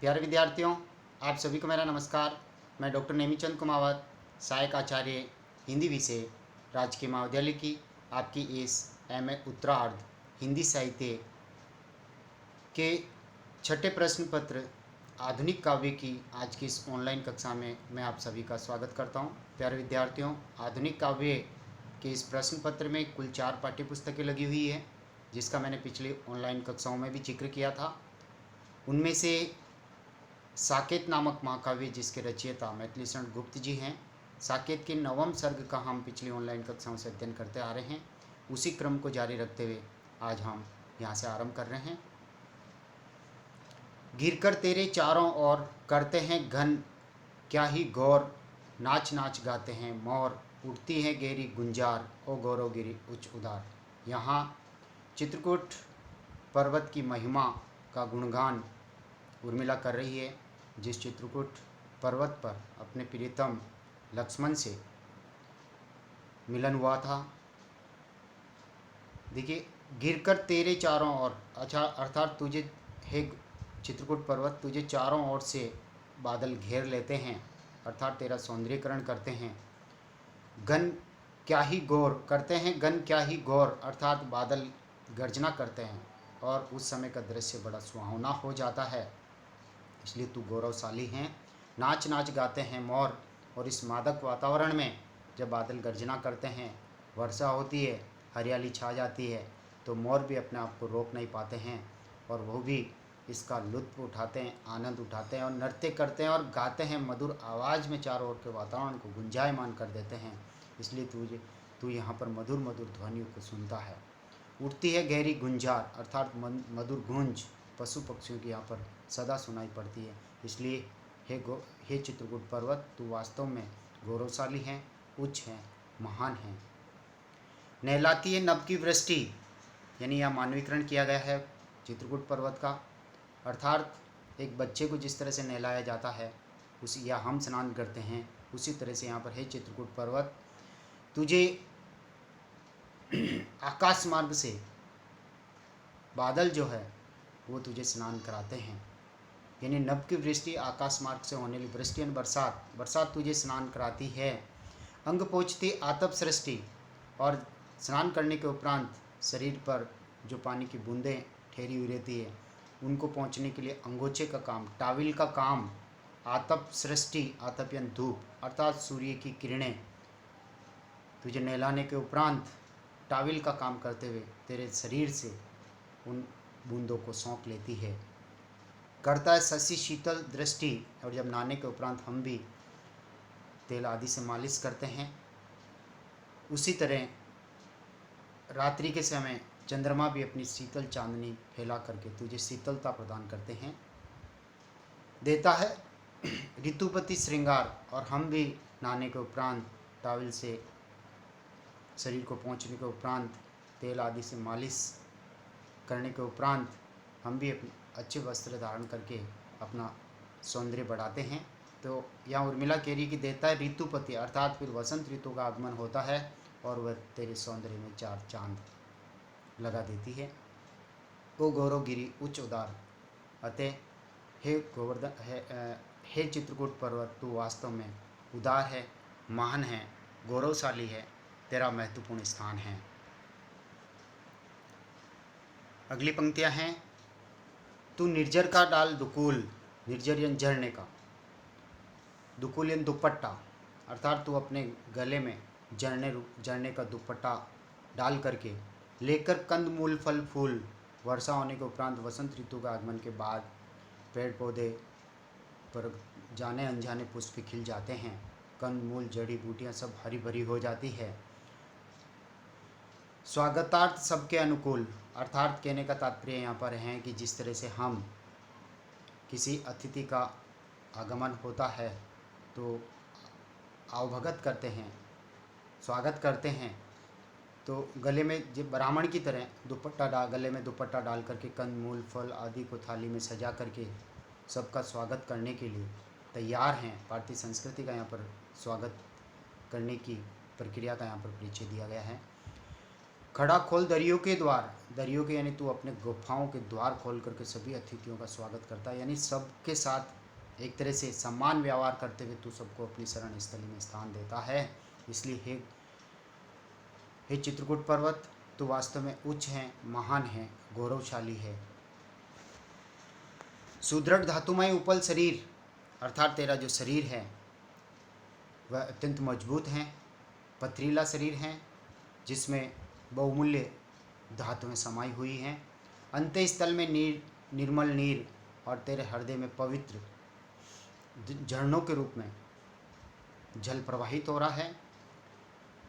प्यारे विद्यार्थियों, आप सभी को मेरा नमस्कार। मैं डॉक्टर नेमीचंद कुमावत, सहायक आचार्य हिंदी विषय, राजकीय महाविद्यालय की आपकी इस एमए उत्तरार्ध हिंदी साहित्य के छठे प्रश्न पत्र आधुनिक काव्य की आज की इस ऑनलाइन कक्षा में मैं आप सभी का स्वागत करता हूं। प्यारे विद्यार्थियों, आधुनिक काव्य के इस प्रश्न पत्र में कुल 4 पाठ्य पुस्तकें लगी हुई है, जिसका मैंने पिछली ऑनलाइन कक्षाओं में भी जिक्र किया था। उनमें से साकेत नामक महाकाव्य, जिसके रचयिता मैथिलीशरण गुप्त जी हैं, साकेत के 9वें सर्ग का हम पिछली ऑनलाइन कक्षाओं से अध्ययन करते आ रहे हैं। उसी क्रम को जारी रखते हुए आज हम यहाँ से आरंभ कर रहे हैं। घिरकर तेरे चारों ओर करते हैं घन क्या ही गौर, नाच नाच गाते हैं मोर, उठती है गेरी गुंजार ओ गौरव गिरी उच्च उदार। यहाँ चित्रकूट पर्वत की महिमा का गुणगान उर्मिला कर रही है, जिस चित्रकूट पर्वत पर अपने प्रियतम लक्ष्मण से मिलन हुआ था। देखिए, गिरकर तेरे चारों ओर, अच्छा अर्थात तुझे हे चित्रकूट पर्वत, तुझे चारों ओर से बादल घेर लेते हैं, अर्थात तेरा सौंदर्यीकरण करते हैं। घन क्या ही गौर करते हैं, घन क्या ही गौर अर्थात बादल गर्जना करते हैं और उस समय का दृश्य बड़ा सुहावना हो जाता है, इसलिए तू गौरवशाली हैं। नाच नाच गाते हैं मोर, और इस मादक वातावरण में जब बादल गर्जना करते हैं, वर्षा होती है, हरियाली छा जाती है, तो मोर भी अपने आप को रोक नहीं पाते हैं और वो भी इसका लुत्फ़ उठाते हैं, आनंद उठाते हैं और नृत्य करते हैं और गाते हैं। मधुर आवाज़ में चारों ओर के वातावरण को गुंजायमान कर देते हैं, इसलिए तू यहाँ पर मधुर मधुर ध्वनियों को सुनता है। उठती है गहरी गुंजार अर्थात मधुर गूंज पशु पक्षियों की यहाँ पर सदा सुनाई पड़ती है, इसलिए हे चित्रकूट पर्वत, तू वास्तव में गौरवशाली हैं, उच्च हैं, महान हैं। नहलाती है नभ की वृष्टि, यानी यह मानवीकरण किया गया है चित्रकूट पर्वत का, अर्थात एक बच्चे को जिस तरह से नहलाया जाता है उसी, या हम स्नान करते हैं उसी तरह से यहाँ पर है चित्रकूट पर्वत, तुझे आकाश मार्ग से बादल जो है वो तुझे स्नान कराते हैं, यानी नभ की वृष्टि आकाश मार्ग से होने वाली वृष्टि यानी बरसात तुझे स्नान कराती है। अंग पोंछती आतप सृष्टि, और स्नान करने के उपरांत शरीर पर जो पानी की बूंदें ठहरी हुई रहती है उनको पहुँचने के लिए अंगोछे का काम, टाविल का काम, आतप सृष्टि, आतप यानी धूप अर्थात सूर्य की किरणें तुझे नहलाने के उपरांत टाविल का काम करते हुए तेरे शरीर से उन बूंदों को सौंप लेती है। करता है शशि शीतल दृष्टि, और जब नहाने के उपरांत हम भी तेल आदि से मालिश करते हैं, उसी तरह रात्रि के समय चंद्रमा भी अपनी शीतल चांदनी फैला करके तुझे शीतलता प्रदान करते हैं। देता है ऋतुपति श्रृंगार, और हम भी नहाने के उपरांत टावल से शरीर को पोंछने के उपरांत तेल आदि से मालिश करने के उपरांत हम भी अच्छे वस्त्र धारण करके अपना सौंदर्य बढ़ाते हैं। तो यहाँ उर्मिला कह रही कि देता है ऋतुपति, अर्थात फिर वसंत ऋतु का आगमन होता है और वह तेरे सौंदर्य में 4 चांद लगा देती है। ओ गौरव गिरी उच्च उदार, अतः हे गोवर्धन हे चित्रकूट पर्वत, तू वास्तव में उदार है, महान है, गौरवशाली है, तेरा महत्वपूर्ण स्थान है। अगली पंक्तियाँ हैं, तू निर्जर का डाल दुकूल, निर्जर यानी झरने का, दुकूल यानी दुपट्टा, अर्थात तू अपने गले में झरने का दुपट्टा डाल करके लेकर कंद मूल फल फूल, वर्षा होने के उपरांत वसंत ऋतु का आगमन के बाद पेड़ पौधे पर जाने अनजाने पुष्प खिल जाते हैं, कंद मूल जड़ी बूटियाँ सब हरी भरी हो जाती है। स्वागतार्थ सबके अनुकूल, अर्थात कहने का तात्पर्य यहाँ पर है कि जिस तरह से हम किसी अतिथि का आगमन होता है तो आवभगत करते हैं, स्वागत करते हैं, तो गले में जो ब्राह्मण की तरह गले में दुपट्टा डाल करके कंद मूल फल आदि को थाली में सजा करके सबका स्वागत करने के लिए तैयार हैं। भारतीय संस्कृति का यहाँ पर स्वागत करने की प्रक्रिया का यहाँ पर परिचय दिया गया है। खड़ा खोल दरियों के द्वार, दरियों के यानी तू अपने गुफाओं के द्वार खोल करके सभी अतिथियों का स्वागत करता है, यानी सबके साथ एक तरह से सम्मान व्यवहार करते हुए तू सबको अपनी शरण स्थली में स्थान देता है। इसलिए हे चित्रकूट पर्वत, तू वास्तव में उच्च है, महान है, गौरवशाली है। सुदृढ़ धातुमय उपल शरीर, अर्थात तेरा जो शरीर है वह अत्यंत मजबूत है, पथरीला शरीर है जिसमें बहुमूल्य धातुएं समाई हुई हैं। अंत स्थल में निर्मल नीर और तेरे हृदय में पवित्र झरनों के रूप में जल प्रवाहित हो रहा है।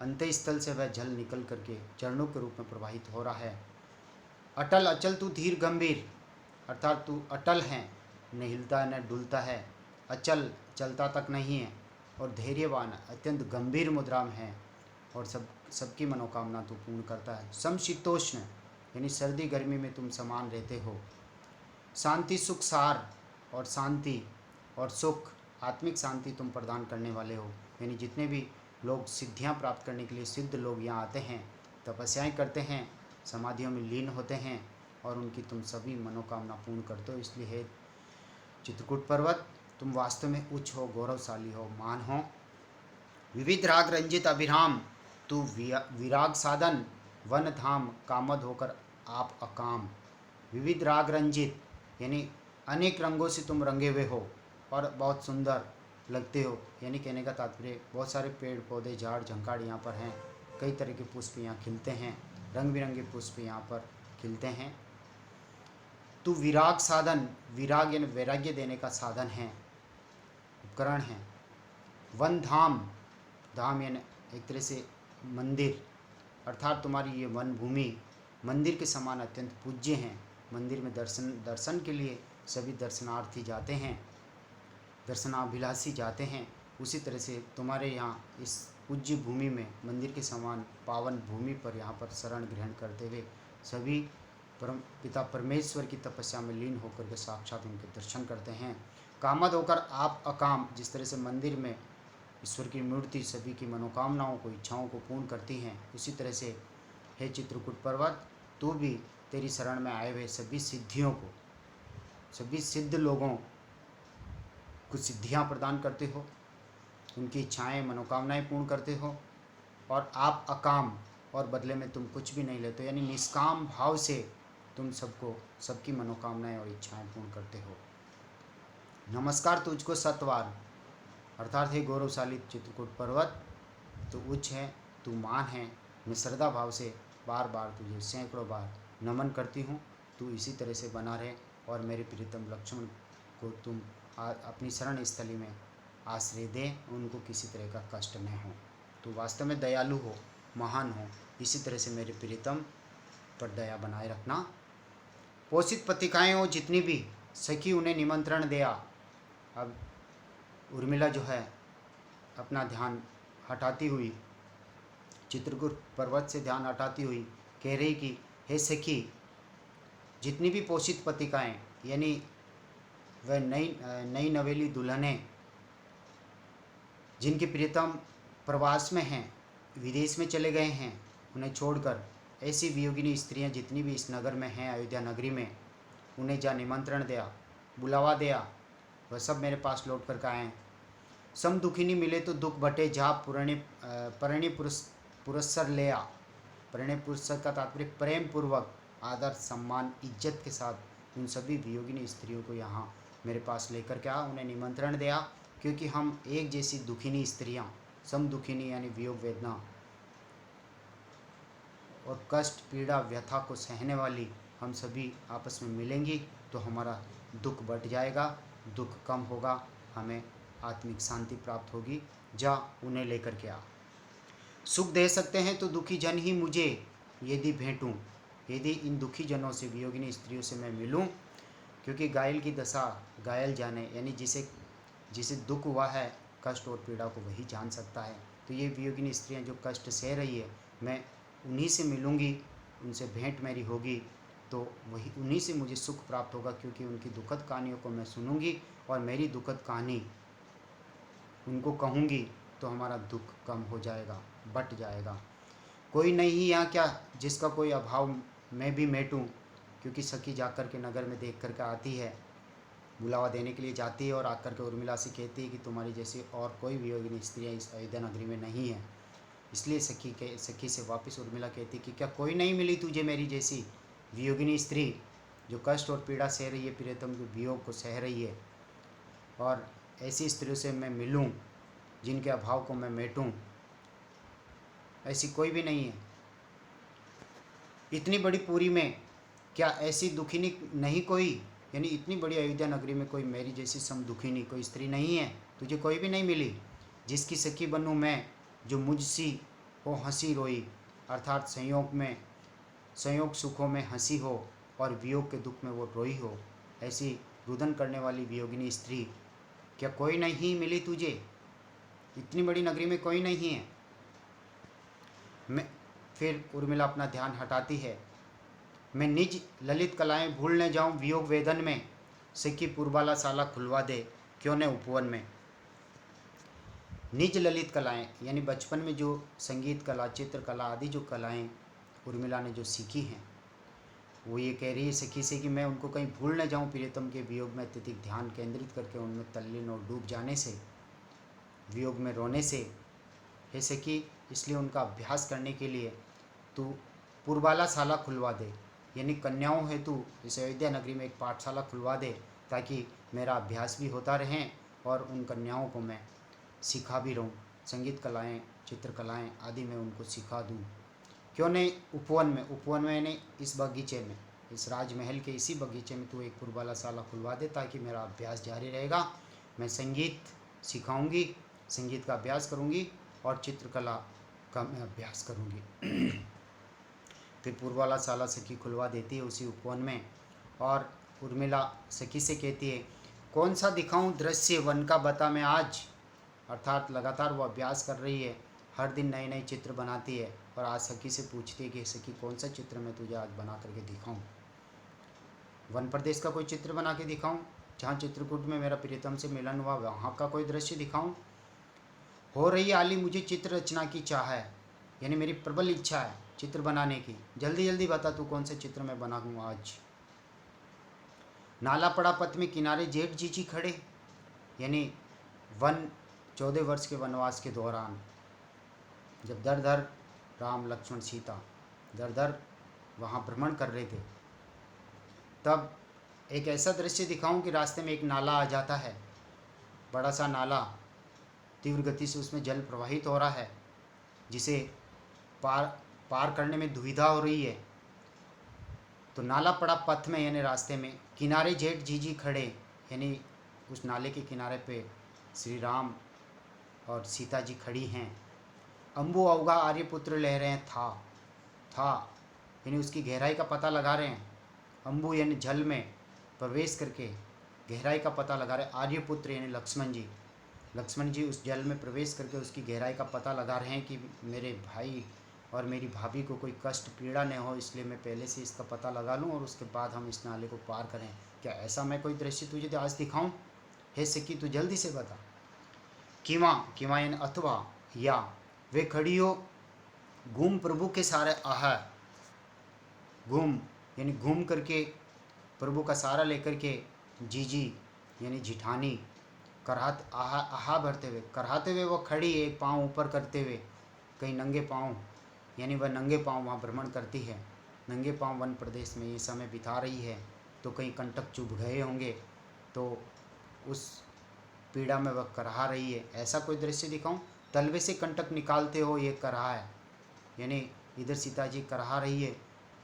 अंत स्थल से वह जल निकल करके झरनों के रूप में प्रवाहित हो रहा है। अटल अचल तू धीर गंभीर, अर्थात तू अटल है, न हिलता न डुलता है, अचल चलता तक नहीं है, और धैर्यवान अत्यंत गंभीर मुद्रा में है, और सबकी मनोकामना तू पूर्ण करता है। समशीतोष्ण यानी सर्दी गर्मी में तुम समान रहते हो। शांति सुख सार, और शांति और सुख आत्मिक शांति तुम प्रदान करने वाले हो, यानी जितने भी लोग सिद्धियां प्राप्त करने के लिए सिद्ध लोग यहाँ आते हैं, तपस्याएं करते हैं, समाधियों में लीन होते हैं और उनकी तुम सभी मनोकामना पूर्ण करते हो। इसलिए हे चित्रकूट पर्वत, तुम वास्तव में उच्च हो, गौरवशाली हो, महान हो। विविध राग रंजित अभिराम, तू विराग साधन वन धाम कामद होकर आप अकाम। विविध राग रंजित यानी अनेक रंगों से तुम रंगे हुए हो और बहुत सुंदर लगते हो, यानी कहने का तात्पर्य बहुत सारे पेड़ पौधे झाड़ झंकाड़ यहाँ पर हैं, कई तरह के पुष्प यहाँ खिलते हैं, रंग बिरंगे पुष्प यहाँ पर खिलते हैं। तू विराग साधन, विराग यानी वैराग्य देने का साधन है, उपकरण है। वन धाम, धाम यानी एक तरह से मंदिर, अर्थात तुम्हारी ये वन भूमि मंदिर के समान अत्यंत पूज्य हैं। मंदिर में दर्शन के लिए सभी दर्शनार्थी जाते हैं, दर्शनाभिलाषी जाते हैं, उसी तरह से तुम्हारे यहाँ इस पूज्य भूमि में मंदिर के समान पावन भूमि पर यहाँ पर शरण ग्रहण करते हुए सभी पिता परमेश्वर की तपस्या में लीन होकर के साक्षात उनके दर्शन करते हैं। कामद होकर आप अकाम, जिस तरह से मंदिर में ईश्वर की मूर्ति सभी की मनोकामनाओं को इच्छाओं को पूर्ण करती हैं, उसी तरह से हे चित्रकूट पर्वत, तू भी तेरी शरण में आए हुए सभी सिद्धियों को, सभी सिद्ध लोगों को सिद्धियां प्रदान करते हो, उनकी इच्छाएं मनोकामनाएं पूर्ण करते हो, और आप अकाम और बदले में तुम कुछ भी नहीं लेते, यानी निष्काम भाव से तुम सबको सबकी मनोकामनाएं और इच्छाएं पूर्ण करते हो। नमस्कार तुझको सतवार, अर्थात हे गौरवशाली चित्रकूट पर्वत, तू उच्च है, तू मान है। मैं श्रद्धा भाव से बार बार तुझे सैकड़ों बार नमन करती हूँ। तू इसी तरह से बना रहे और मेरे प्रियतम लक्ष्मण को तुम अपनी शरण स्थली में आश्रय दे, उनको किसी तरह का कष्ट न हो। तू वास्तव में दयालु हो, महान हो, इसी तरह से मेरे प्रियतम पर दया बनाए रखना। पोषित पत्रिकाएँ हो जितनी भी सखी, उन्हें निमंत्रण दिया। अब उर्मिला जो है अपना ध्यान हटाती हुई, चित्रकूट पर्वत से ध्यान हटाती हुई कह रही कि हे सखी, जितनी भी पोषित पत्रिकाएँ यानी वह नई नवेली दुल्हनें जिनके प्रियतम प्रवास में हैं, विदेश में चले गए हैं, उन्हें छोड़कर, ऐसी वियोगिनी स्त्रियां जितनी भी इस नगर में हैं, अयोध्या नगरी में, उन्हें जा निमंत्रण दिया, बुलावा दिया, वह सब मेरे पास लौट कर के आएँ। सम दुखिनी मिले तो दुख बटे, जा परणी पुरस्सर ले आ। परणी पुरस्सर का तात्पर्य प्रेम पूर्वक, आदर सम्मान इज्जत के साथ उन सभी वियोगिनी स्त्रियों को यहाँ मेरे पास लेकर के आ, उन्हें निमंत्रण दिया, क्योंकि हम एक जैसी दुखिनी स्त्रियाँ, सम दुखिनी यानी वियोग वेदना और कष्ट पीड़ा व्यथा को सहने वाली हम सभी आपस में मिलेंगी तो हमारा दुख बढ़ जाएगा, दुख कम होगा, हमें आत्मिक शांति प्राप्त होगी। जा उन्हें लेकर के आ। सुख दे सकते हैं तो दुखी जन ही मुझे यदि भेंटूं, यदि इन दुखी जनों से, वियोगिनी स्त्रियों से मैं मिलूं, क्योंकि घायल की दशा घायल जाने, यानी जिसे दुख हुआ है, कष्ट और पीड़ा को वही जान सकता है। तो ये वियोगिनी स्त्रियां जो कष्ट सह रही है, मैं उन्हीं से मिलूँगी, उनसे भेंट मेरी होगी, तो वही उन्हीं से मुझे सुख प्राप्त होगा, क्योंकि उनकी दुखद कहानियों को मैं सुनूंगी और मेरी दुखद कहानी उनको कहूँगी तो हमारा दुख कम हो जाएगा, बट जाएगा। कोई नहीं यहाँ क्या जिसका कोई अभाव मैं भी मेटूं, क्योंकि सखी जाकर के नगर में देख करके आती है, बुलावा देने के लिए जाती है और आकर के उर्मिला से कहती है कि तुम्हारी जैसी और कोई वियोगिनी स्त्रियाँ इस अयोध्या नगरी में नहीं है। इसलिए सखी से वापस उर्मिला कहती कि क्या कोई नहीं मिली तुझे मेरी जैसी वियोगिनी स्त्री, जो कष्ट और पीड़ा सह रही है, प्रियतम के वियोग को सह रही है, और ऐसी स्त्रियों से मैं मिलूं जिनके अभाव को मैं मेटूं, ऐसी कोई भी नहीं है। इतनी बड़ी पुरी में क्या ऐसी दुखिनी नहीं कोई, यानी इतनी बड़ी अयोध्या नगरी में कोई मेरी जैसी सम दुखिनी कोई स्त्री नहीं है, तुझे कोई भी नहीं मिली जिसकी सखी बनूं मैं, जो मुझसी हो हंसी रोई, अर्थात संयोग सुखों में हंसी हो और वियोग के दुख में वो रोई हो, ऐसी रुदन करने वाली वियोगिनी स्त्री क्या कोई नहीं मिली तुझे, इतनी बड़ी नगरी में कोई नहीं है। मैं फिर उर्मिला अपना ध्यान हटाती है, मैं निज ललित कलाएं भूल न जाऊं वियोग वेदन में, सखी पुरबाला साला खुलवा दे क्यों न उपवन में। निज ललित कलाएं यानी बचपन में जो संगीत कला, चित्रकला आदि जो कलाएं उर्मिला ने जो सीखी हैं, वो ये कह रही है सखी से कि मैं उनको कहीं भूल न जाऊं प्रियतम के वियोग में अत्यधिक ध्यान केंद्रित करके उनमें तल्लीन और डूब जाने से, वियोग में रोने से। हे सखी, इसलिए उनका अभ्यास करने के लिए तू पुरबाला शाला खुलवा दे, यानी कन्याओं हेतु इस अयोध्या नगरी में एक पाठशाला खुलवा दे, ताकि मेरा अभ्यास भी होता रहे और उन कन्याओं को मैं सिखा भी रहूं, संगीत कलाएं, चित्रकलाएं आदि मैं उनको सिखा दूं। क्यों नहीं उपवन में यानी इस बगीचे में, इस राजमहल के इसी बगीचे में तू एक पुरबाला शाला खुलवा दे, ताकि मेरा अभ्यास जारी रहेगा, मैं संगीत सिखाऊंगी, संगीत का अभ्यास करूंगी और चित्रकला का मैं अभ्यास करूंगी। फिर पुरबाला शाला सखी खुलवा देती है उसी उपवन में, और उर्मिला सखी से कहती है कौन सा दिखाऊं दृश्य वन का बता मैं आज, अर्थात लगातार वो अभ्यास कर रही है, हर दिन नए नए चित्र बनाती है, और आज सखी से पूछती है कि सखी कौन सा चित्र मैं तुझे आज बना करके दिखाऊं, वन प्रदेश का कोई चित्र बना के दिखाऊं, जहाँ चित्रकूट में मेरा प्रियतम से मिलन हुआ वहाँ का कोई दृश्य दिखाऊं। हो रही आली मुझे चित्र रचना की चाह है, यानी मेरी प्रबल इच्छा है चित्र बनाने की, जल्दी जल्दी बता तू कौन से चित्र मैं बनाऊँ आज। नाला पड़ा पथ में किनारे जेठ जीजी खड़े, यानी 14 वर्ष के वनवास के दौरान जब दर दर राम लक्ष्मण सीता दर दर वहाँ भ्रमण कर रहे थे, तब एक ऐसा दृश्य दिखाऊं कि रास्ते में एक नाला आ जाता है, बड़ा सा नाला, तीव्र गति से उसमें जल प्रवाहित हो रहा है, जिसे पार करने में दुविधा हो रही है। तो नाला पड़ा पथ में यानी रास्ते में, किनारे जेठ जीजी खड़े, यानी उस नाले के किनारे पे श्री राम और सीता जी खड़ी हैं। अम्बु अवगा आर्यपुत्र ले रहे हैं था यानी उसकी गहराई का पता लगा रहे हैं, अम्बु यानी जल में प्रवेश करके गहराई का पता लगा रहे हैं। आर्यपुत्र यानी लक्ष्मण जी उस जल में प्रवेश करके उसकी गहराई का पता लगा रहे हैं कि मेरे भाई और मेरी भाभी को कोई कष्ट पीड़ा न हो, इसलिए मैं पहले से इसका पता लगा लूँ और उसके बाद हम इस नाले को पार करें। क्या ऐसा मैं कोई दृश्य तुझे आज दिखाऊं? हे सखी तू जल्दी से बता। कीमा यानी अथवा या वे खड़ी हो घूम प्रभु के सारे आहा, घूम यानी घूम करके प्रभु का सारा लेकर के, जीजी यानी जिठानी, करहात आहा भरते हुए, करहाते हुए वो खड़ी है, एक पाँव ऊपर करते हुए, कहीं नंगे पाँव यानी वह नंगे पाँव वहाँ भ्रमण करती है, नंगे पाँव वन प्रदेश में ये समय बिता रही है, तो कहीं कंटक चुभ गए होंगे तो उस पीड़ा में वह करहा रही है, ऐसा कोई दृश्य दिखाऊं। तलवे से कंटक निकालते हो ये करहा है, यानी इधर सीता जी करहा रही है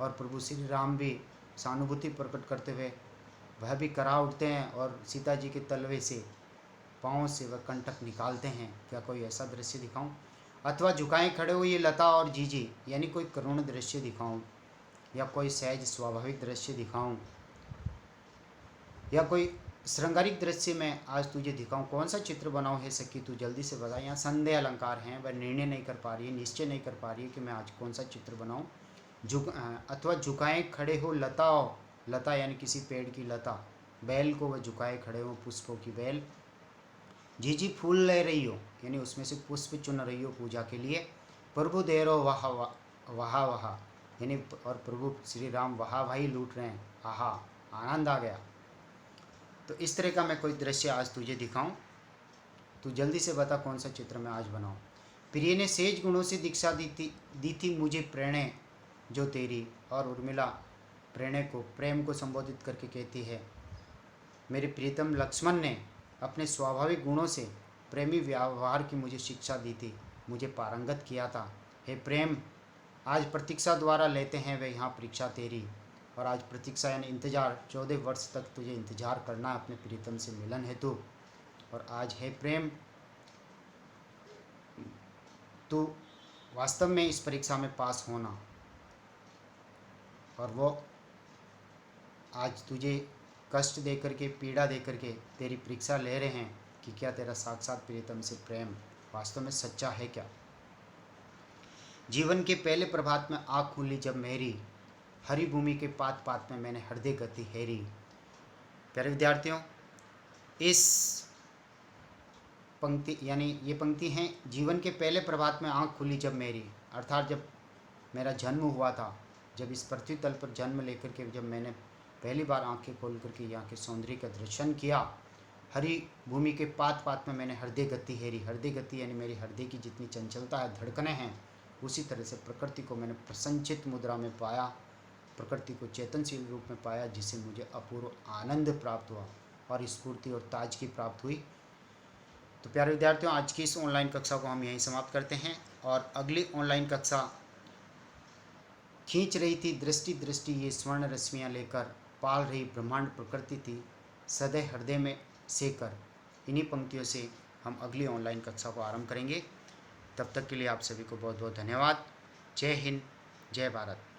और प्रभु श्री राम भी सहानुभूति प्रकट करते हुए वह भी करहा उठते हैं और सीता जी के तलवे से पाँव से वह कंटक निकालते हैं। क्या कोई ऐसा दृश्य दिखाऊं? अथवा झुकाएं खड़े हुए ये लता और जीजी, यानी कोई करुण दृश्य दिखाऊं, या कोई सहज स्वाभाविक दृश्य दिखाऊं, या कोई श्रृंगारिक दृश्य में आज तुझे दिखाऊं, कौन सा चित्र बनाऊं? है सखी तू जल्दी से बता। यहाँ संदेह अलंकार हैं, वह निर्णय नहीं कर पा रही है, निश्चय नहीं कर पा रही है कि मैं आज कौन सा चित्र बनाऊं। अथवा झुकाएं खड़े हो लता यानी किसी पेड़ की लता, बैल को वह झुकाए खड़े हो, पुष्पों की बैल, जीजी फूल ले रही हो यानी उसमें से पुष्प चुन रही हो पूजा के लिए, प्रभु दे रो वहा वहा, यानी और प्रभु श्री राम वहा वही लूट रहे हैं। आहा, आनंद आ गया। तो इस तरह का मैं कोई दृश्य आज तुझे दिखाऊं, तू जल्दी से बता कौन सा चित्र मैं आज बनाऊं। प्रिय ने सेज गुणों से दीक्षा दी थी मुझे प्रेरणा जो तेरी। और उर्मिला प्रेरणा को, प्रेम को संबोधित करके कहती है, मेरे प्रीतम लक्ष्मण ने अपने स्वाभाविक गुणों से प्रेमी व्यवहार की मुझे शिक्षा दी थी, मुझे पारंगत किया था। हे प्रेम, आज प्रतीक्षा द्वारा लेते हैं वे यहाँ परीक्षा तेरी। और आज प्रतीक्षा यानी इंतज़ार, 14 वर्ष तक तुझे इंतज़ार करना है अपने प्रीतम से मिलन हेतु। और आज हे प्रेम, तू वास्तव में इस परीक्षा में पास होना। और वो आज तुझे कष्ट दे करके, पीड़ा दे करके तेरी परीक्षा ले रहे हैं कि क्या तेरा साक्षात प्रीतम से प्रेम वास्तव में सच्चा है क्या। जीवन के पहले प्रभात में आँख खुली जब मेरी, हरी भूमि के पात पात में मैंने हृदय गति हेरी। प्यारे विद्यार्थियों, इस पंक्ति यानी ये पंक्ति हैं, जीवन के पहले प्रभात में आँख खुली जब मेरी, अर्थात जब मेरा जन्म हुआ था, जब इस पृथ्वी तल पर जन्म लेकर के जब मैंने पहली बार आंखें खोल करके यहाँ के सौंदर्य का दर्शन किया, हरी भूमि के पात पात में मैंने हृदय गति हेरी। हृदय गति यानी मेरी हृदय की जितनी चंचलता है, धड़कनें हैं, उसी तरह से प्रकृति को मैंने प्रसन्नचित मुद्रा में पाया, प्रकृति को चेतनशील रूप में पाया, जिससे मुझे अपूर्व आनंद प्राप्त हुआ और स्फूर्ति और ताजगी प्राप्त हुई। तो प्यारे विद्यार्थियों, आज की इस ऑनलाइन कक्षा को हम यहीं समाप्त करते हैं और अगली ऑनलाइन कक्षा खींच रही थी दृष्टि दृष्टि ये स्वर्ण रश्मियाँ लेकर, पाल रही ब्रह्मांड प्रकृति थी सदैव हृदय में सेकर। इन्हीं पंक्तियों से हम अगली ऑनलाइन कक्षा को आरंभ करेंगे। तब तक के लिए आप सभी को बहुत बहुत धन्यवाद। जय हिंद, जय भारत।